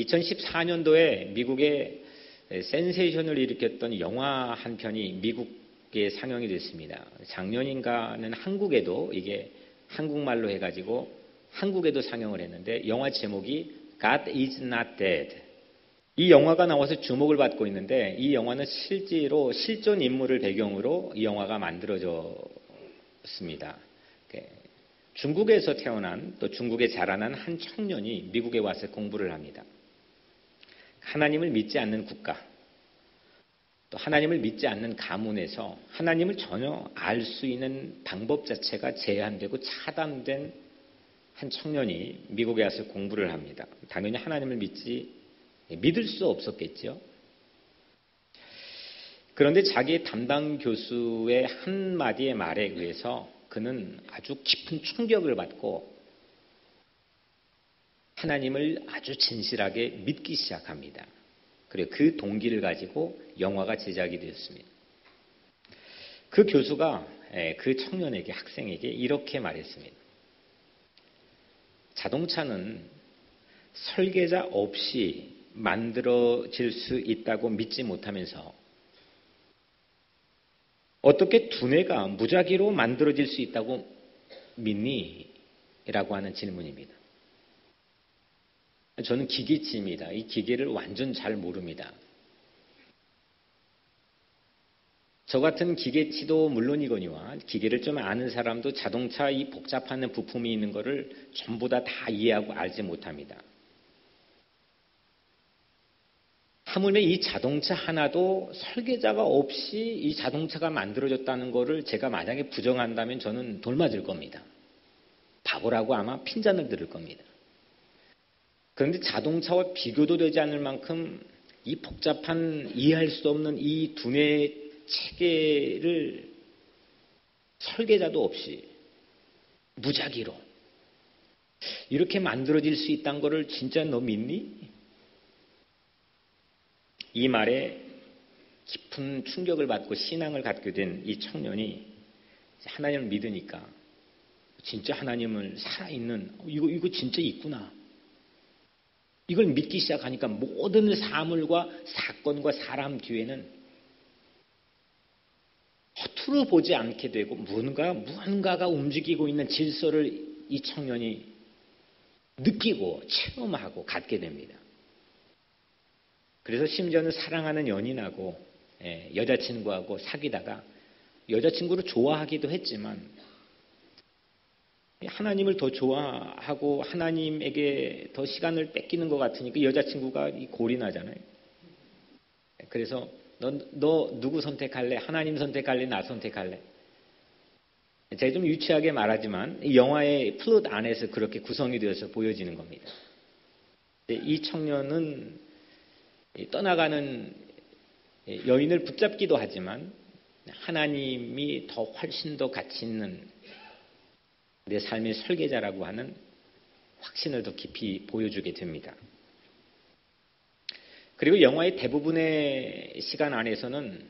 2014년도에 미국에 센세이션을 일으켰던 영화 한 편이 미국에 상영이 됐습니다. 작년인가는 한국에도 이게 한국말로 해가지고 한국에도 상영을 했는데 영화 제목이 God is not dead. 이 영화가 나와서 주목을 받고 있는데 이 영화는 실제로 실존 인물을 배경으로 이 영화가 만들어졌습니다. 중국에서 태어난 또 중국에 자라난 한 청년이 미국에 와서 공부를 합니다. 하나님을 믿지 않는 국가, 또 하나님을 믿지 않는 가문에서 하나님을 전혀 알 수 있는 방법 자체가 제한되고 차단된 한 청년이 미국에 와서 공부를 합니다. 당연히 하나님을 믿을 수 없었겠죠. 그런데 자기 담당 교수의 한마디의 말에 의해서 그는 아주 깊은 충격을 받고 하나님을 아주 진실하게 믿기 시작합니다. 그리고 그 동기를 가지고 영화가 제작이 되었습니다. 그 교수가 그 청년에게, 학생에게 이렇게 말했습니다. 자동차는 설계자 없이 만들어질 수 있다고 믿지 못하면서 어떻게 두뇌가 무작위로 만들어질 수 있다고 믿니? 라고 하는 질문입니다. 저는 기계치입니다. 이 기계를 완전 잘 모릅니다. 저 같은 기계치도 물론이거니와 기계를 좀 아는 사람도 자동차 이 복잡한 부품이 있는 것을 전부 다 이해하고 알지 못합니다. 하물며 이 자동차 하나도 설계자가 없이 이 자동차가 만들어졌다는 것을 제가 만약에 부정한다면 저는 돌맞을 겁니다. 바보라고 아마 핀잔을 들을 겁니다. 그런데 자동차와 비교도 되지 않을 만큼 이 복잡한 이해할 수 없는 이 두뇌 체계를 설계자도 없이 무작위로 이렇게 만들어질 수 있다는 것을 진짜 너 믿니? 이 말에 깊은 충격을 받고 신앙을 갖게 된 이 청년이 하나님을 믿으니까 진짜 하나님을 살아있는 이거 진짜 있구나. 이걸 믿기 시작하니까 모든 사물과 사건과 사람 뒤에는 허투루 보지 않게 되고 무언가가 움직이고 있는 질서를 이 청년이 느끼고 체험하고 갖게 됩니다. 그래서 심지어는 사랑하는 연인하고 여자친구하고 사귀다가 여자친구를 좋아하기도 했지만 하나님을 더 좋아하고 하나님에게 더 시간을 뺏기는 것 같으니까 여자친구가 골이 나잖아요. 그래서 너 누구 선택할래? 하나님 선택할래? 나 선택할래? 제가 좀 유치하게 말하지만 이 영화의 플롯 안에서 그렇게 구성이 되어서 보여지는 겁니다. 이 청년은 떠나가는 여인을 붙잡기도 하지만 하나님이 더 훨씬 더 가치 있는 내 삶의 설계자라고 하는 확신을 더 깊이 보여주게 됩니다. 그리고 영화의 대부분의 시간 안에서는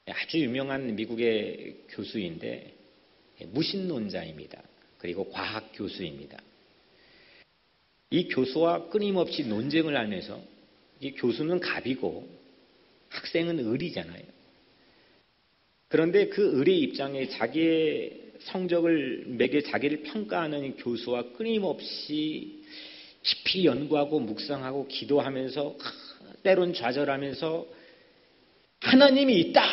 아주 유명한 미국의 교수인데 무신론자입니다. 그리고 과학 교수입니다. 이 교수와 끊임없이 논쟁을 하면서 이 교수는 갑이고 학생은 을이잖아요. 그런데 그 을의 입장에 자기의 성적을 매겨 자기를 평가하는 교수와 끊임없이 깊이 연구하고 묵상하고 기도하면서 때론 좌절하면서 하나님이 있다.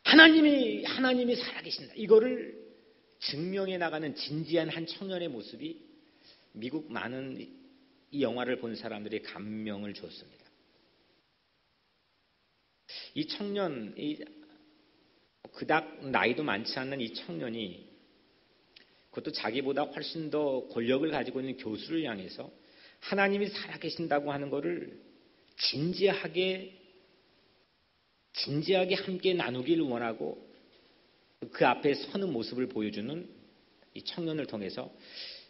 하나님이 살아계신다. 이거를 증명해 나가는 진지한 한 청년의 모습이 미국 많은 이 영화를 본 사람들이 감명을 줬습니다. 이 청년, 그닥 나이도 많지 않는 이 청년이 그것도 자기보다 훨씬 더 권력을 가지고 있는 교수를 향해서 하나님이 살아계신다고 하는 것을 진지하게 함께 나누기를 원하고 그 앞에 서는 모습을 보여주는 이 청년을 통해서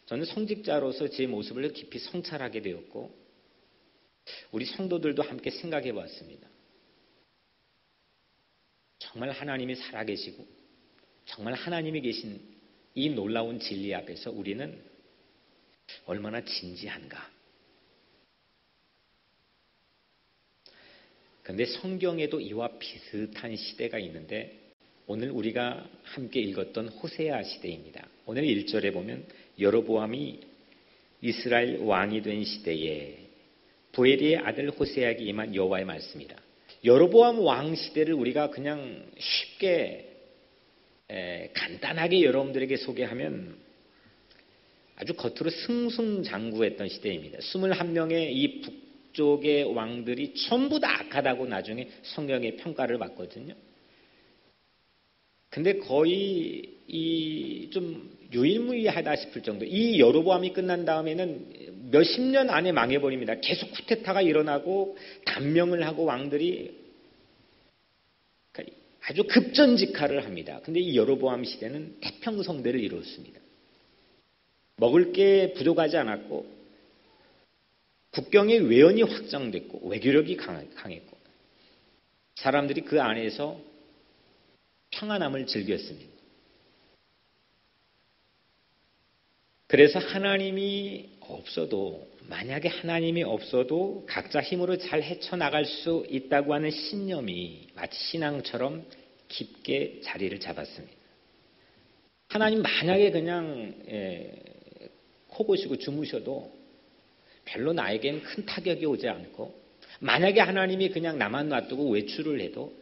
저는 성직자로서 제 모습을 깊이 성찰하게 되었고 우리 성도들도 함께 생각해 보았습니다. 정말 하나님이 살아계시고 정말 하나님이 계신 이 놀라운 진리 앞에서 우리는 얼마나 진지한가. 그런데 성경에도 이와 비슷한 시대가 있는데 오늘 우리가 함께 읽었던 호세아 시대입니다. 오늘 1절에 보면 여로보암이 이스라엘 왕이 된 시대에 부엘리의 아들 호세아에게 임한 여호와의 말씀이라. 여로보암 왕 시대를 우리가 그냥 쉽게 간단하게 여러분들에게 소개하면 아주 겉으로 승승장구했던 시대입니다. 21명의 이 북쪽의 왕들이 전부 다 악하다고 나중에 성경의 평가를 받거든요. 근데 거의 이 좀 유일무이하다 싶을 정도. 이 여로보암이 끝난 다음에는 몇십 년 안에 망해버립니다. 계속 쿠데타가 일어나고 단명을 하고 왕들이 아주 급전직하를 합니다. 근데 이 여로보암 시대는 태평성대를 이루었습니다. 먹을 게 부족하지 않았고 국경의 외연이 확장됐고 외교력이 강했고 사람들이 그 안에서 평안함을 즐겼습니다. 그래서 하나님이 없어도 만약에 하나님이 없어도 각자 힘으로 잘 헤쳐나갈 수 있다고 하는 신념이 마치 신앙처럼 깊게 자리를 잡았습니다. 하나님 만약에 그냥 코 고시고 주무셔도 별로 나에겐 큰 타격이 오지 않고 만약에 하나님이 그냥 나만 놔두고 외출을 해도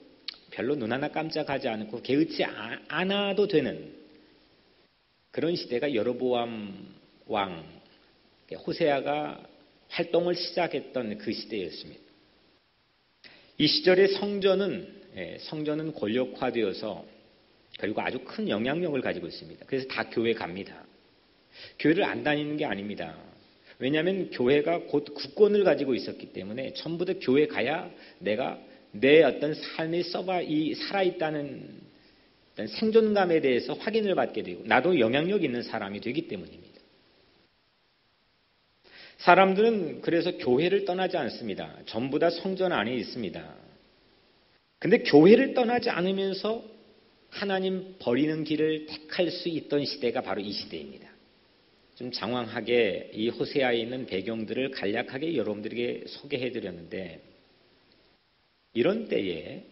별로 눈 하나 깜짝하지 않고 개의치 않아도 되는 그런 시대가 여로보암 왕 호세아가 활동을 시작했던 그 시대였습니다. 이 시절의 성전은 권력화되어서 그리고 아주 큰 영향력을 가지고 있습니다. 그래서 다 교회 갑니다. 교회를 안 다니는 게 아닙니다. 왜냐하면 교회가 곧 국권을 가지고 있었기 때문에 전부 다 교회 가야 내가 내 어떤 삶이 살아있다는 어떤 생존감에 대해서 확인을 받게 되고 나도 영향력 있는 사람이 되기 때문입니다. 사람들은 그래서 교회를 떠나지 않습니다. 전부 다 성전 안에 있습니다. 근데 교회를 떠나지 않으면서 하나님 버리는 길을 택할 수 있던 시대가 바로 이 시대입니다. 좀 장황하게 이 호세아에 있는 배경들을 간략하게 여러분들에게 소개해드렸는데 이런 때에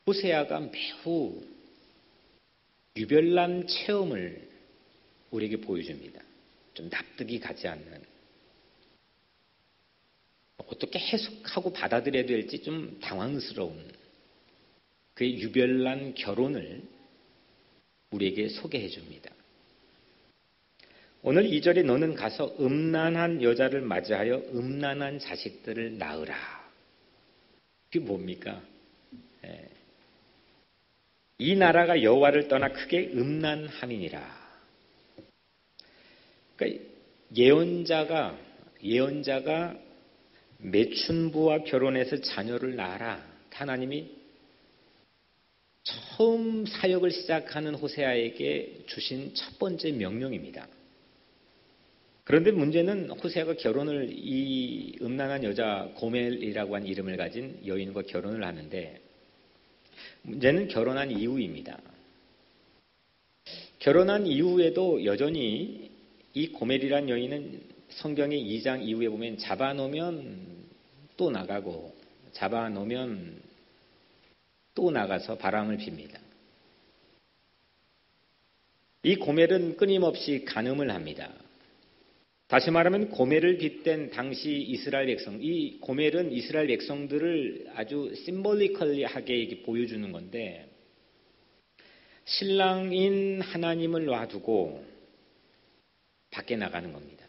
호세아가 매우 유별난 체험을 우리에게 보여줍니다. 좀 납득이 가지 않는 어떻게 해석하고 받아들여야 될지 좀 당황스러운 그의 유별난 결혼을 우리에게 소개해 줍니다. 오늘 2절에 너는 가서 음란한 여자를 맞이하여 음란한 자식들을 낳으라. 그게 뭡니까? 이 나라가 여호와를 떠나 크게 음란함이니라. 그러니까 예언자가 매춘부와 결혼해서 자녀를 낳아라. 하나님이 처음 사역을 시작하는 호세아에게 주신 첫 번째 명령입니다. 그런데 문제는 호세아가 결혼을 이 음란한 여자 고멜이라고 하는 이름을 가진 여인과 결혼을 하는데 문제는 결혼한 이후입니다. 결혼한 이후에도 여전히 이 고멜이란 여인은 성경의 2장 이후에 보면 잡아놓으면 또 나가고 잡아놓으면 또 나가서 바람을 핍니다. 이 고멜은 끊임없이 간음을 합니다. 다시 말하면 고멜을 빗댄 당시 이스라엘 백성, 이 고멜은 이스라엘 백성들을 아주 심볼리컬하게 보여주는 건데 신랑인 하나님을 놔두고 밖에 나가는 겁니다.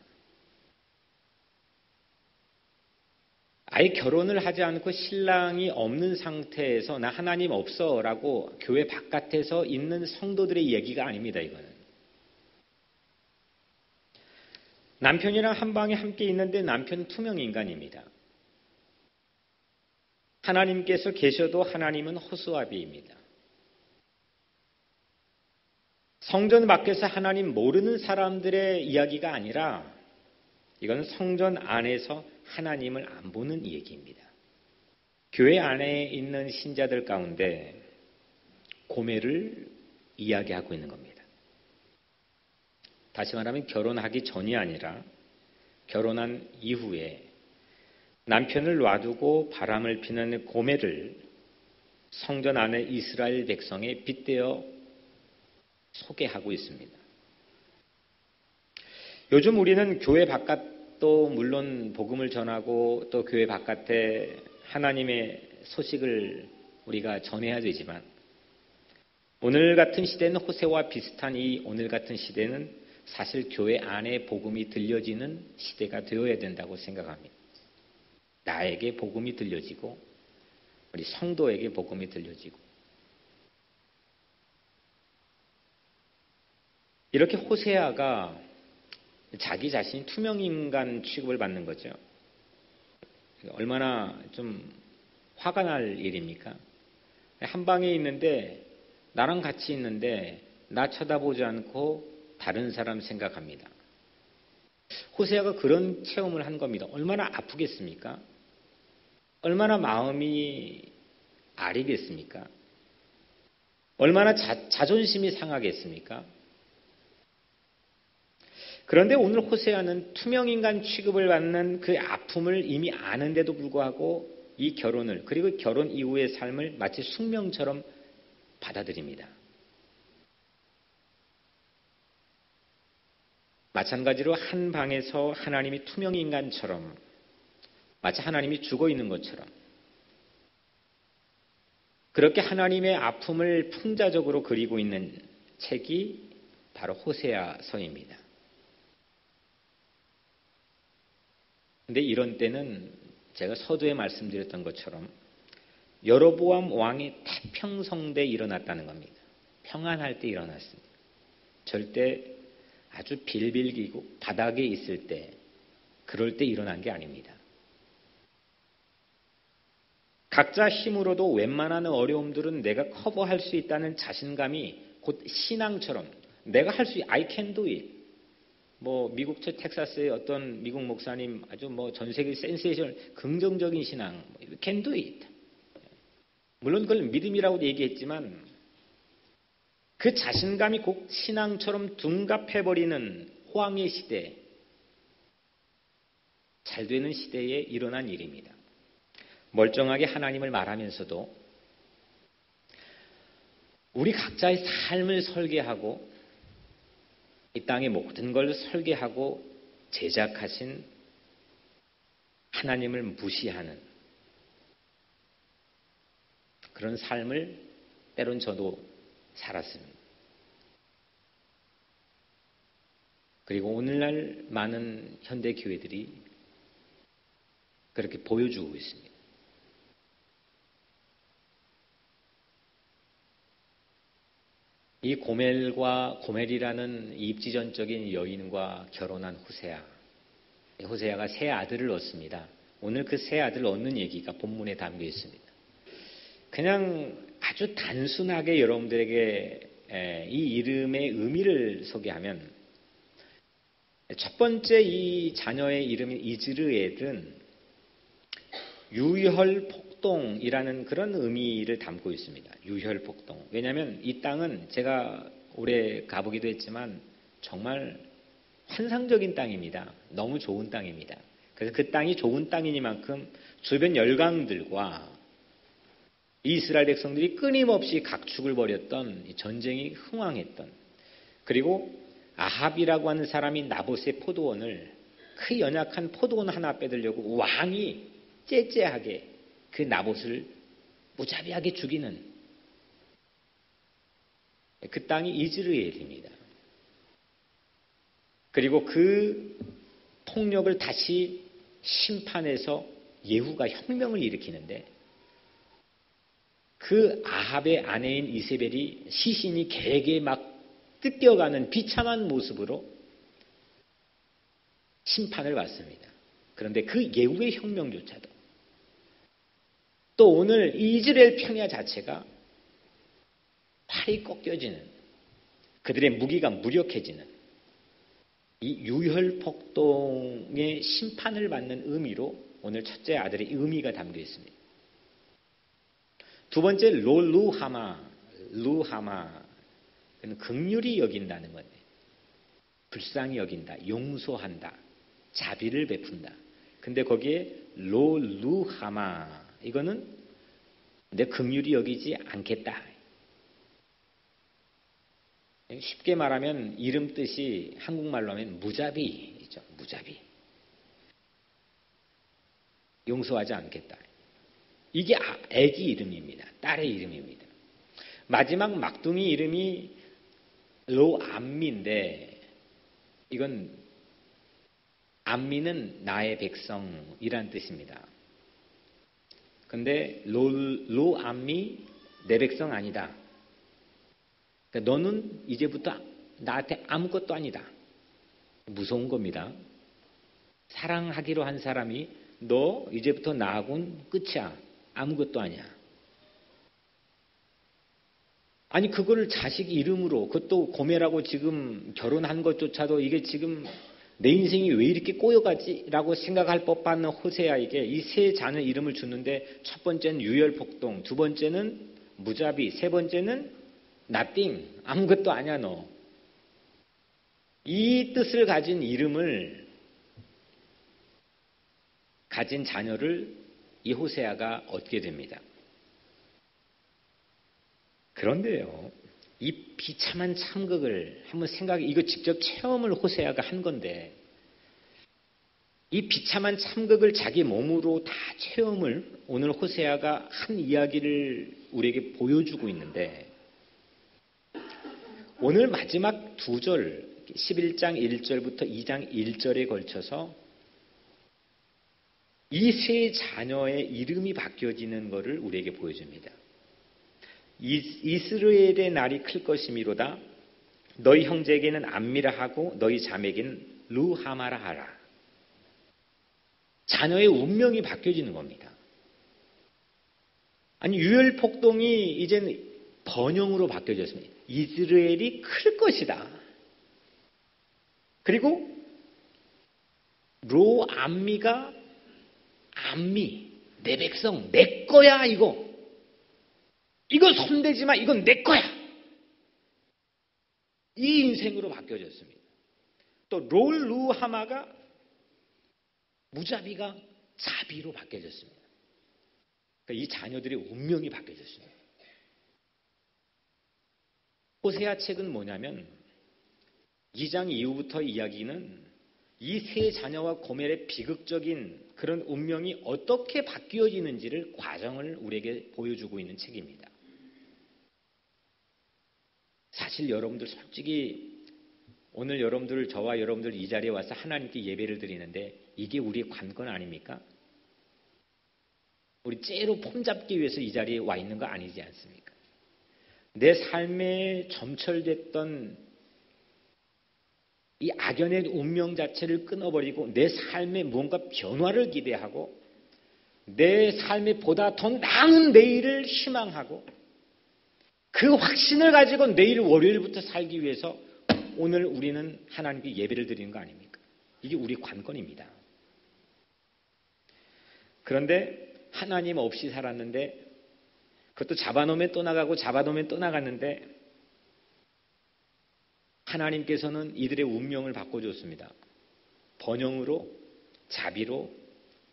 아예 결혼을 하지 않고 신랑이 없는 상태에서 나 하나님 없어 라고 교회 바깥에서 있는 성도들의 얘기가 아닙니다. 이거는. 남편이랑 한 방에 함께 있는데 남편은 투명 인간입니다. 하나님께서 계셔도 하나님은 허수아비입니다. 성전 밖에서 하나님 모르는 사람들의 이야기가 아니라 이건 성전 안에서 하나님을 안 보는 얘기입니다. 교회 안에 있는 신자들 가운데 고멜을 이야기하고 있는 겁니다. 다시 말하면 결혼하기 전이 아니라 결혼한 이후에 남편을 놔두고 바람을 피는 고멜을 성전 안에 이스라엘 백성에 빗대어 소개하고 있습니다. 요즘 우리는 교회 바깥도 물론 복음을 전하고 또 교회 바깥에 하나님의 소식을 우리가 전해야 되지만 오늘 같은 시대는 호세와 비슷한 이 오늘 같은 시대는 사실 교회 안에 복음이 들려지는 시대가 되어야 된다고 생각합니다. 나에게 복음이 들려지고 우리 성도에게 복음이 들려지고 이렇게 호세아가 자기 자신이 투명인간 취급을 받는 거죠. 얼마나 좀 화가 날 일입니까? 한 방에 있는데 나랑 같이 있는데 나 쳐다보지 않고 다른 사람 생각합니다. 호세아가 그런 체험을 한 겁니다. 얼마나 아프겠습니까? 얼마나 마음이 아리겠습니까? 얼마나 자존심이 상하겠습니까? 그런데 오늘 호세아는 투명인간 취급을 받는 그 아픔을 이미 아는데도 불구하고 이 결혼을 그리고 결혼 이후의 삶을 마치 숙명처럼 받아들입니다. 마찬가지로 한 방에서 하나님이 투명인간처럼 마치 하나님이 죽어 있는 것처럼 그렇게 하나님의 아픔을 풍자적으로 그리고 있는 책이 바로 호세아서입니다. 그런데 이런 때는 제가 서두에 말씀드렸던 것처럼 여로보암 왕이 태평성대에 일어났다는 겁니다. 평안할 때 일어났습니다. 절대 아주 빌빌기고 바닥에 있을 때 그럴 때 일어난 게 아닙니다. 각자 힘으로도 웬만한 어려움들은 내가 커버할 수 있다는 자신감이 곧 신앙처럼 내가 할 수 I can do it. 미국 텍사스의 어떤 미국 목사님 아주 전 세계 센세이션 긍정적인 신앙 can do it. 물론 그걸 믿음이라고 얘기했지만 그 자신감이 곧 신앙처럼 둔갑해버리는 호황의 시대, 잘 되는 시대에 일어난 일입니다. 멀쩡하게 하나님을 말하면서도 우리 각자의 삶을 설계하고 이 땅의 모든 걸 설계하고 제작하신 하나님을 무시하는 그런 삶을 때론 저도 살았습니다. 그리고 오늘날 많은 현대 교회들이 그렇게 보여주고 있습니다. 이 고멜이라는 입지전적인 여인과 결혼한 호세아. 호세아가 세 아들을 얻습니다. 오늘 그 세 아들을 얻는 얘기가 본문에 담겨 있습니다. 그냥 아주 단순하게 여러분들에게 이 이름의 의미를 소개하면 첫 번째 이 자녀의 이름인 이즈르엘은 유혈폭동이라는 그런 의미를 담고 있습니다. 유혈폭동. 왜냐하면 이 땅은 제가 올해 가보기도 했지만 정말 환상적인 땅입니다. 너무 좋은 땅입니다. 그래서 그 땅이 좋은 땅이니만큼 주변 열강들과 이스라엘 백성들이 끊임없이 각축을 벌였던 전쟁이 흥왕했던 그리고 아합이라고 하는 사람이 나봇의 포도원을 그 연약한 포도원 하나 빼들려고 왕이 째째하게 그 나봇을 무자비하게 죽이는 그 땅이 이즈르엘입니다. 그리고 그 폭력을 다시 심판해서 예후가 혁명을 일으키는데 그 아합의 아내인 이세벨이 시신이 개에게 막 뜯겨가는 비참한 모습으로 심판을 받습니다. 그런데 그 예후의 혁명조차도 또 오늘 이스라엘 평야 자체가 팔이 꺾여지는 그들의 무기가 무력해지는 이 유혈폭동의 심판을 받는 의미로 오늘 첫째 아들의 의미가 담겨 있습니다. 두 번째 루하마 그는 긍휼히 여긴다는 건데 불쌍히 여긴다, 용서한다, 자비를 베푼다. 근데 거기에 로루하마, 이거는 내 긍휼히 여기지 않겠다. 쉽게 말하면 이름 뜻이 한국말로 하면 무자비죠. 무자비. 용서하지 않겠다. 이게 애기 이름입니다. 딸의 이름입니다. 마지막 막둥이 이름이 로암미인데, 이건 암미는 나의 백성이란 뜻입니다. 근데 로암미, 내 백성 아니다. 그러니까 너는 이제부터 나한테 아무것도 아니다. 무서운 겁니다. 사랑하기로 한 사람이 너 이제부터 나하고는 끝이야. 아무것도 아니야. 아니 그거를 자식 이름으로, 그것도 고매라고 지금 결혼한 것조차도 이게 지금 내 인생이 왜 이렇게 꼬여가지? 라고 생각할 법한 호세아에게 이 세 자녀 이름을 주는데, 첫 번째는 유혈폭동, 두 번째는 무자비, 세 번째는 nothing, 아무것도 아니야 너. 이 뜻을 가진 이름을 가진 자녀를 이 호세아가 얻게 됩니다. 그런데요, 이 비참한 참극을 한번 이거 직접 체험을 호세아가 한 건데, 이 비참한 참극을 자기 몸으로 다 체험을 오늘 호세아가 한 이야기를 우리에게 보여주고 있는데, 오늘 마지막 두 절, 11장 1절부터 2장 1절에 걸쳐서 이 세 자녀의 이름이 바뀌어지는 것을 우리에게 보여줍니다. 이스라엘의 날이 클 것이미로다. 너희 형제에게는 암미라 하고 너희 자매에게는 루하마라 하라. 자녀의 운명이 바뀌어지는 겁니다. 아니 유혈폭동이 이제는 번영으로 바뀌어졌습니다. 이스라엘이 클 것이다. 그리고 로암미가 암미, 내 백성, 내 거야 이거. 이거 손대지 마. 이건 내 거야. 이 인생으로 바뀌어졌습니다. 또 롤루하마가 무자비가 자비로 바뀌어졌습니다. 그러니까 이 자녀들의 운명이 바뀌어졌습니다. 호세아 책은 뭐냐면 2장 이후부터 이야기는 이 세 자녀와 고멜의 비극적인 그런 운명이 어떻게 바뀌어지는지를 과정을 우리에게 보여주고 있는 책입니다. 사실 여러분들 솔직히 오늘 여러분들, 저와 여러분들 이 자리에 와서 하나님께 예배를 드리는데 이게 우리의 관건 아닙니까? 우리 째로 폼 잡기 위해서 이 자리에 와 있는 거 아니지 않습니까? 내 삶에 점철됐던 이 악연의 운명 자체를 끊어버리고 내 삶에 무언가 변화를 기대하고 내 삶에 보다 더 나은 내일을 희망하고 그 확신을 가지고 내일 월요일부터 살기 위해서 오늘 우리는 하나님께 예배를 드리는 거 아닙니까? 이게 우리 관건입니다. 그런데 하나님 없이 살았는데 그것도 잡아놓으면 또 나가고 잡아놓으면 또 나갔는데 하나님께서는 이들의 운명을 바꿔줬습니다. 번영으로, 자비로,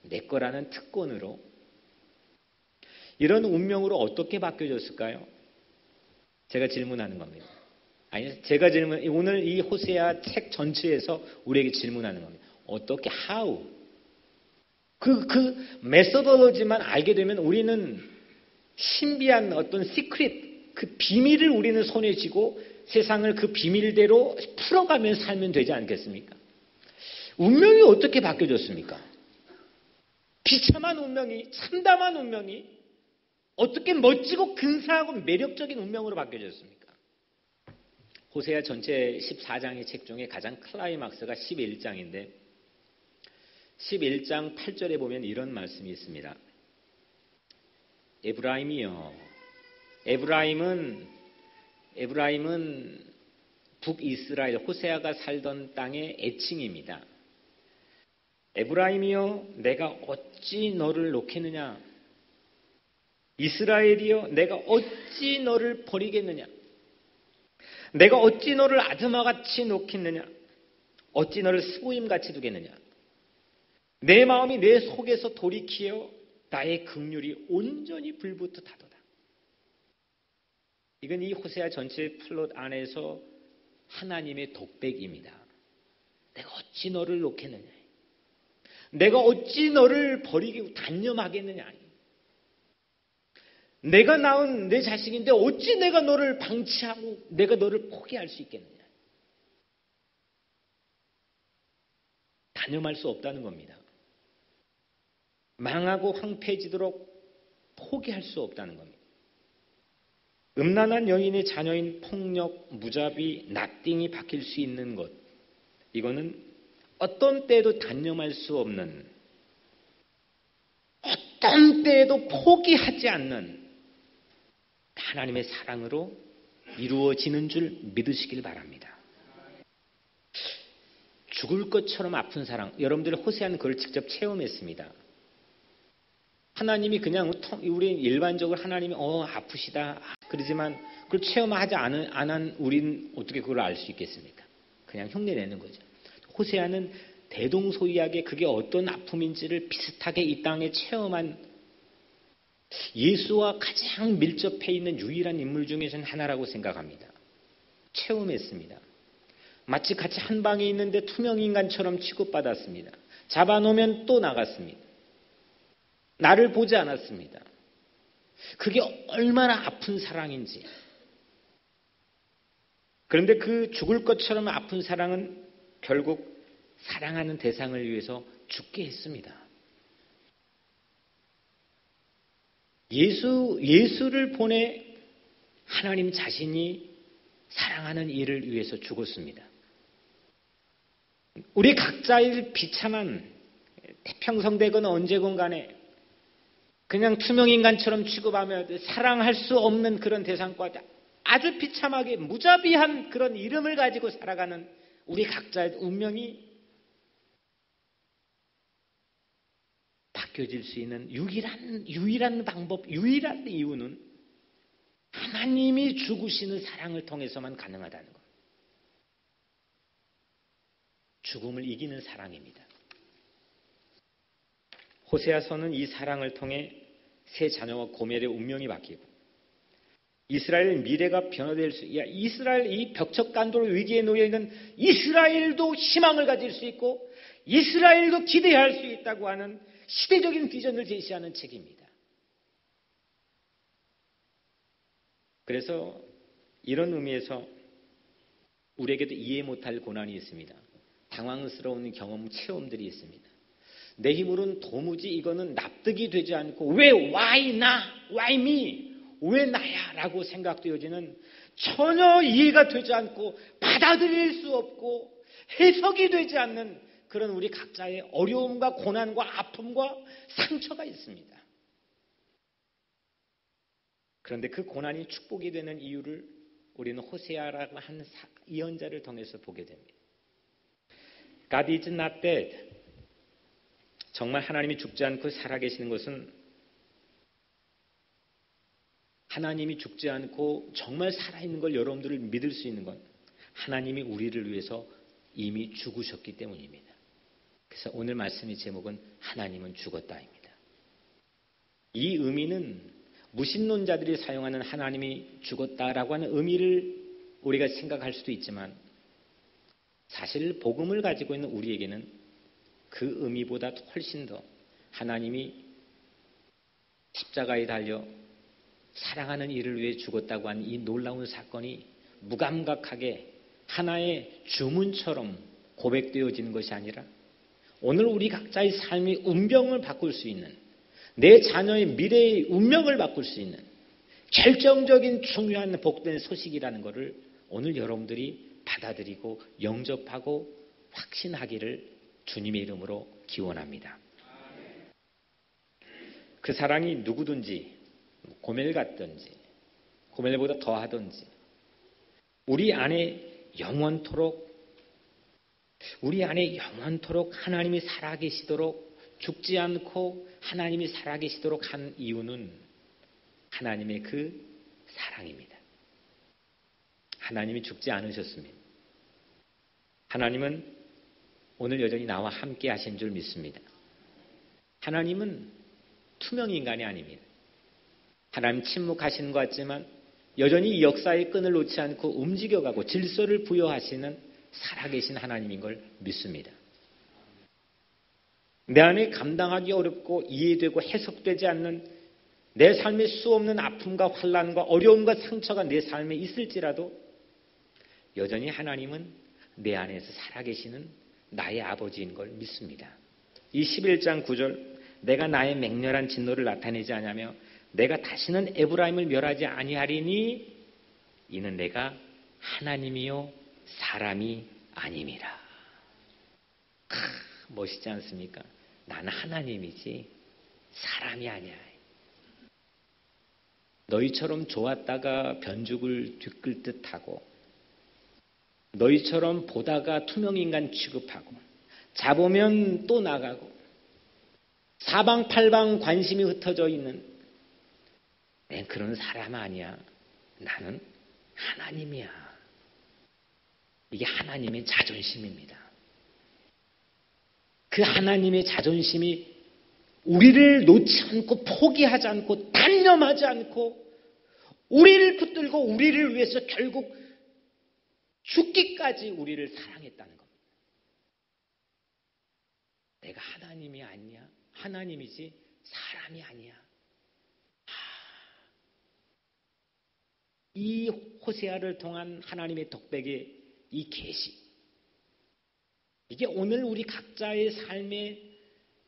내 거라는 특권으로. 이런 운명으로 어떻게 바뀌어졌을까요? 제가 질문하는 겁니다. 아니, 제가 오늘 이 호세아 책 전체에서 우리에게 질문하는 겁니다. 어떻게, how? 그 메소돌로지만 알게 되면 우리는 신비한 어떤 시크릿, 그 비밀을 우리는 손에 쥐고 세상을 그 비밀대로 풀어가며 살면 되지 않겠습니까? 운명이 어떻게 바뀌어졌습니까? 비참한 운명이, 참담한 운명이 어떻게 멋지고 근사하고 매력적인 운명으로 바뀌어졌습니까? 호세아 전체 14장의 책 중에 가장 클라이막스가 11장인데 11장 8절에 보면 이런 말씀이 있습니다. 에브라임이여, 에브라임은 북이스라엘 호세아가 살던 땅의 애칭입니다. 에브라임이여, 내가 어찌 너를 놓겠느냐? 이스라엘이여, 내가 어찌 너를 버리겠느냐? 내가 어찌 너를 아드마같이 놓겠느냐? 어찌 너를 스보임같이 두겠느냐. 내 마음이 내 속에서 돌이키어 나의 긍휼이 온전히 불붙어 타도다. 이건 이 호세아 전체의 플롯 안에서 하나님의 독백입니다. 내가 어찌 너를 놓겠느냐. 내가 어찌 너를 버리고 단념하겠느냐. 내가 낳은 내 자식인데 어찌 내가 너를 방치하고 내가 너를 포기할 수 있겠느냐. 단념할 수 없다는 겁니다. 망하고 황폐해지도록 포기할 수 없다는 겁니다. 음란한 여인의 자녀인 폭력, 무자비, 나띵이 박힐 수 있는 것, 이거는 어떤 때에도 단념할 수 없는, 어떤 때에도 포기하지 않는 하나님의 사랑으로 이루어지는 줄 믿으시길 바랍니다. 죽을 것처럼 아픈 사랑, 여러분들 호세아는 그걸 직접 체험했습니다. 하나님이 그냥 우리 일반적으로 하나님이 아프시다 그러지만 그걸 체험하지 않은 우리는 어떻게 그걸 알 수 있겠습니까? 그냥 흉내 내는 거죠. 호세아는 대동소이하게 그게 어떤 아픔인지를 비슷하게 이 땅에 체험한 예수와 가장 밀접해 있는 유일한 인물 중에서는 하나라고 생각합니다. 체험했습니다. 마치 같이 한 방에 있는데 투명인간처럼 취급받았습니다. 잡아놓으면 또 나갔습니다. 나를 보지 않았습니다. 그게 얼마나 아픈 사랑인지. 그런데 그 죽을 것처럼 아픈 사랑은 결국 사랑하는 대상을 위해서 죽게 했습니다. 예수를 보내 하나님 자신이 사랑하는 이를 위해서 죽었습니다. 우리 각자의 비참한 태평성대건 언제건 간에 그냥 투명인간처럼 취급하며 사랑할 수 없는 그런 대상과 아주 비참하게 무자비한 그런 이름을 가지고 살아가는 우리 각자의 운명이 바뀌어질 수 있는 유일한 방법, 유일한 이유는 하나님이 죽으시는 사랑을 통해서만 가능하다는 것. 죽음을 이기는 사랑입니다. 호세아서는 이 사랑을 통해 세 자녀와 고멜의 운명이 바뀌고 이스라엘 미래가 변화될 수, 이스라엘 이 벽척간돌 위기에 놓여 있는 이스라엘도 희망을 가질 수 있고 이스라엘도 기대할 수 있다고 하는 시대적인 비전을 제시하는 책입니다. 그래서 이런 의미에서 우리에게도 이해 못할 고난이 있습니다. 당황스러운 경험, 체험들이 있습니다. 내 힘으로는 도무지 이거는 납득이 되지 않고 why 나? why me? 왜 나야? 라고 생각되어지는 전혀 이해가 되지 않고 받아들일 수 없고 해석이 되지 않는 그런 우리 각자의 어려움과 고난과 아픔과 상처가 있습니다. 그런데 그 고난이 축복이 되는 이유를 우리는 호세아라고 한 예언자를 통해서 보게 됩니다. God is not dead. 정말 하나님이 죽지 않고 살아계시는 것은 하나님이 죽지 않고 정말 살아있는 걸 여러분들을 믿을 수 있는 건 하나님이 우리를 위해서 이미 죽으셨기 때문입니다. 그래서 오늘 말씀의 제목은 하나님은 죽었다입니다. 이 의미는 무신론자들이 사용하는 하나님이 죽었다라고 하는 의미를 우리가 생각할 수도 있지만 사실 복음을 가지고 있는 우리에게는 그 의미보다 훨씬 더 하나님이 십자가에 달려 사랑하는 이를 위해 죽었다고 하는 이 놀라운 사건이 무감각하게 하나의 주문처럼 고백되어지는 것이 아니라 오늘 우리 각자의 삶의 운명을 바꿀 수 있는 내 자녀의 미래의 운명을 바꿀 수 있는 결정적인 중요한 복된 소식이라는 것을 오늘 여러분들이 받아들이고 영접하고 확신하기를 주님의 이름으로 기원합니다. 그 사랑이 누구든지 고멜 같든지 고멜보다 더하든지 우리 안에 영원토록 하나님이 살아계시도록 죽지 않고 하나님이 살아계시도록 한 이유는 하나님의 그 사랑입니다. 하나님이 죽지 않으셨습니다. 하나님은 오늘 여전히 나와 함께 하신 줄 믿습니다. 하나님은 투명 인간이 아닙니다. 하나님 침묵하시는 것 같지만 여전히 이 역사의 끈을 놓지 않고 움직여가고 질서를 부여하시는 살아계신 하나님인 걸 믿습니다. 내 안에 감당하기 어렵고 이해되고 해석되지 않는 내 삶의 수없는 아픔과 환난과 어려움과 상처가 내 삶에 있을지라도 여전히 하나님은 내 안에서 살아계시는 나의 아버지인 걸 믿습니다. 이 11장 9절 내가 나의 맹렬한 진노를 나타내지 않으며 내가 다시는 에브라임을 멸하지 아니하리니 이는 내가 하나님이요 사람이 아님이라. 멋있지 않습니까? 나는 하나님이지 사람이 아니야. 너희처럼 좋았다가 변죽을 뒤끌 듯하고 너희처럼 보다가 투명인간 취급하고 잡으면 또 나가고 사방팔방 관심이 흩어져 있는 난 그런 사람 아니야. 나는 하나님이야. 이게 하나님의 자존심입니다. 그 하나님의 자존심이 우리를 놓지 않고 포기하지 않고 단념하지 않고 우리를 붙들고 우리를 위해서 결국 죽기까지 우리를 사랑했다는 겁니다. 내가 하나님이 아니야. 하나님이지 사람이 아니야. 이 호세아를 통한 하나님의 독백의 이 계시, 이게 오늘 우리 각자의 삶에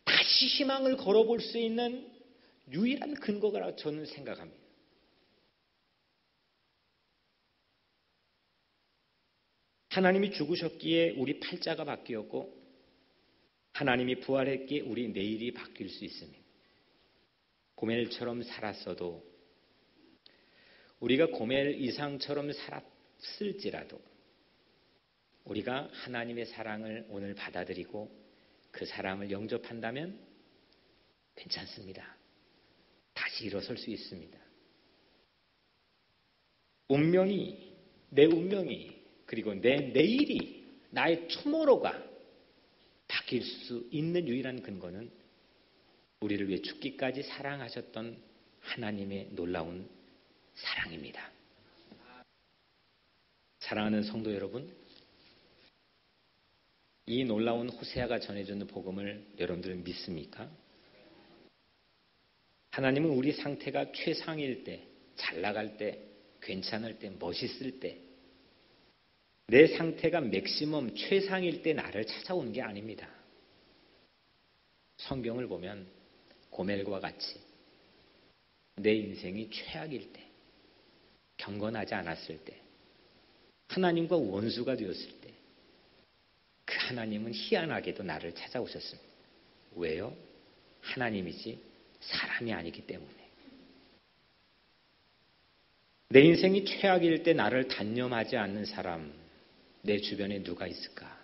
다시 희망을 걸어볼 수 있는 유일한 근거라고 저는 생각합니다. 하나님이 죽으셨기에 우리 팔자가 바뀌었고 하나님이 부활했기에 우리 내일이 바뀔 수 있습니다. 고멜처럼 살았어도 우리가 고멜 이상처럼 살았을지라도 우리가 하나님의 사랑을 오늘 받아들이고 그 사랑을 영접한다면 괜찮습니다. 다시 일어설 수 있습니다. 운명이, 내 운명이, 그리고 내 내일이, 나의 투모로우가 바뀔 수 있는 유일한 근거는 우리를 위해 죽기까지 사랑하셨던 하나님의 놀라운 사랑입니다. 사랑하는 성도 여러분, 이 놀라운 호세아가 전해주는 복음을 여러분들은 믿습니까? 하나님은 우리 상태가 최상일 때, 잘 나갈 때, 괜찮을 때, 멋있을 때, 내 상태가 맥시멈 최상일 때 나를 찾아오는 게 아닙니다. 성경을 보면 고멜과 같이 내 인생이 최악일 때, 경건하지 않았을 때, 하나님과 원수가 되었을 때 그 하나님은 희한하게도 나를 찾아오셨습니다. 왜요? 하나님이지 사람이 아니기 때문에. 내 인생이 최악일 때 나를 단념하지 않는 사람, 내 주변에 누가 있을까?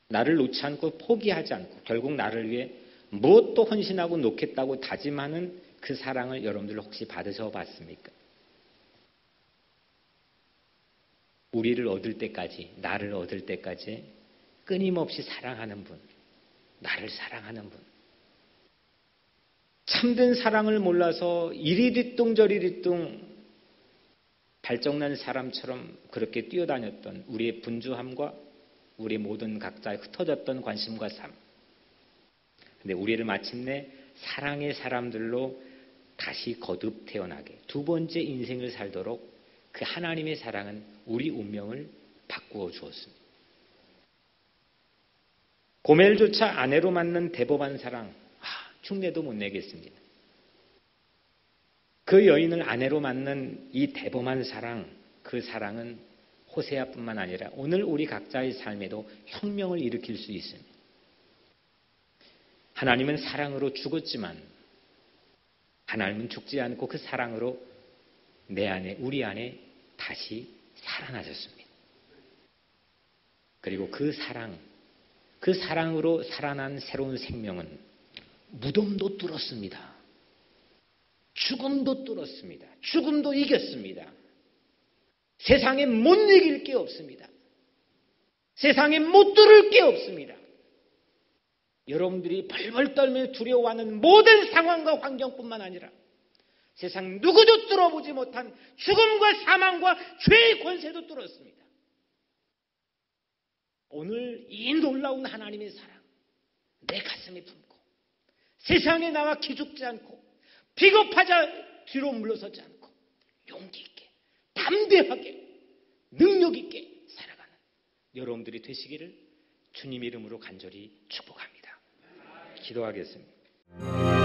나를 놓지 않고 포기하지 않고 결국 나를 위해 무엇도 헌신하고 놓겠다고 다짐하는 그 사랑을 여러분들 혹시 받으셔 봤습니까? 우리를 얻을 때까지, 나를 얻을 때까지 끊임없이 사랑하는 분, 나를 사랑하는 분. 참된 사랑을 몰라서 이리 뒤뚱 저리 뒤뚱 발정난 사람처럼 그렇게 뛰어다녔던 우리의 분주함과 우리 모든 각자의 흩어졌던 관심과 삶. 근데 우리를 마침내 사랑의 사람들로 다시 거듭 태어나게 두 번째 인생을 살도록 그 하나님의 사랑은 우리 운명을 바꾸어 주었습니다. 고멜조차 아내로 맞는 대범한 사랑, 흉내도 못 내겠습니다. 그 여인을 아내로 맞는 이 대범한 사랑, 그 사랑은 호세아뿐만 아니라 오늘 우리 각자의 삶에도 혁명을 일으킬 수 있습니다. 하나님은 사랑으로 죽었지만 하나님은 죽지 않고 그 사랑으로 내 안에, 우리 안에 다시 살아나셨습니다. 그리고 그 사랑으로 살아난 새로운 생명은 무덤도 뚫었습니다. 죽음도 뚫었습니다. 죽음도 이겼습니다. 세상에 못 이길 게 없습니다. 세상에 못 들을 게 없습니다. 여러분들이 벌벌 떨며 두려워하는 모든 상황과 환경뿐만 아니라 세상 누구도 뚫어보지 못한 죽음과 사망과 죄의 권세도 뚫었습니다. 오늘 이 놀라운 하나님의 사랑 내 가슴에 품고 세상에 나와 기죽지 않고 비겁하자 뒤로 물러서지 않고 용기 있게 담대하게 능력 있게 살아가는 여러분들이 되시기를 주님 이름으로 간절히 축복합니다. 기도하겠습니다.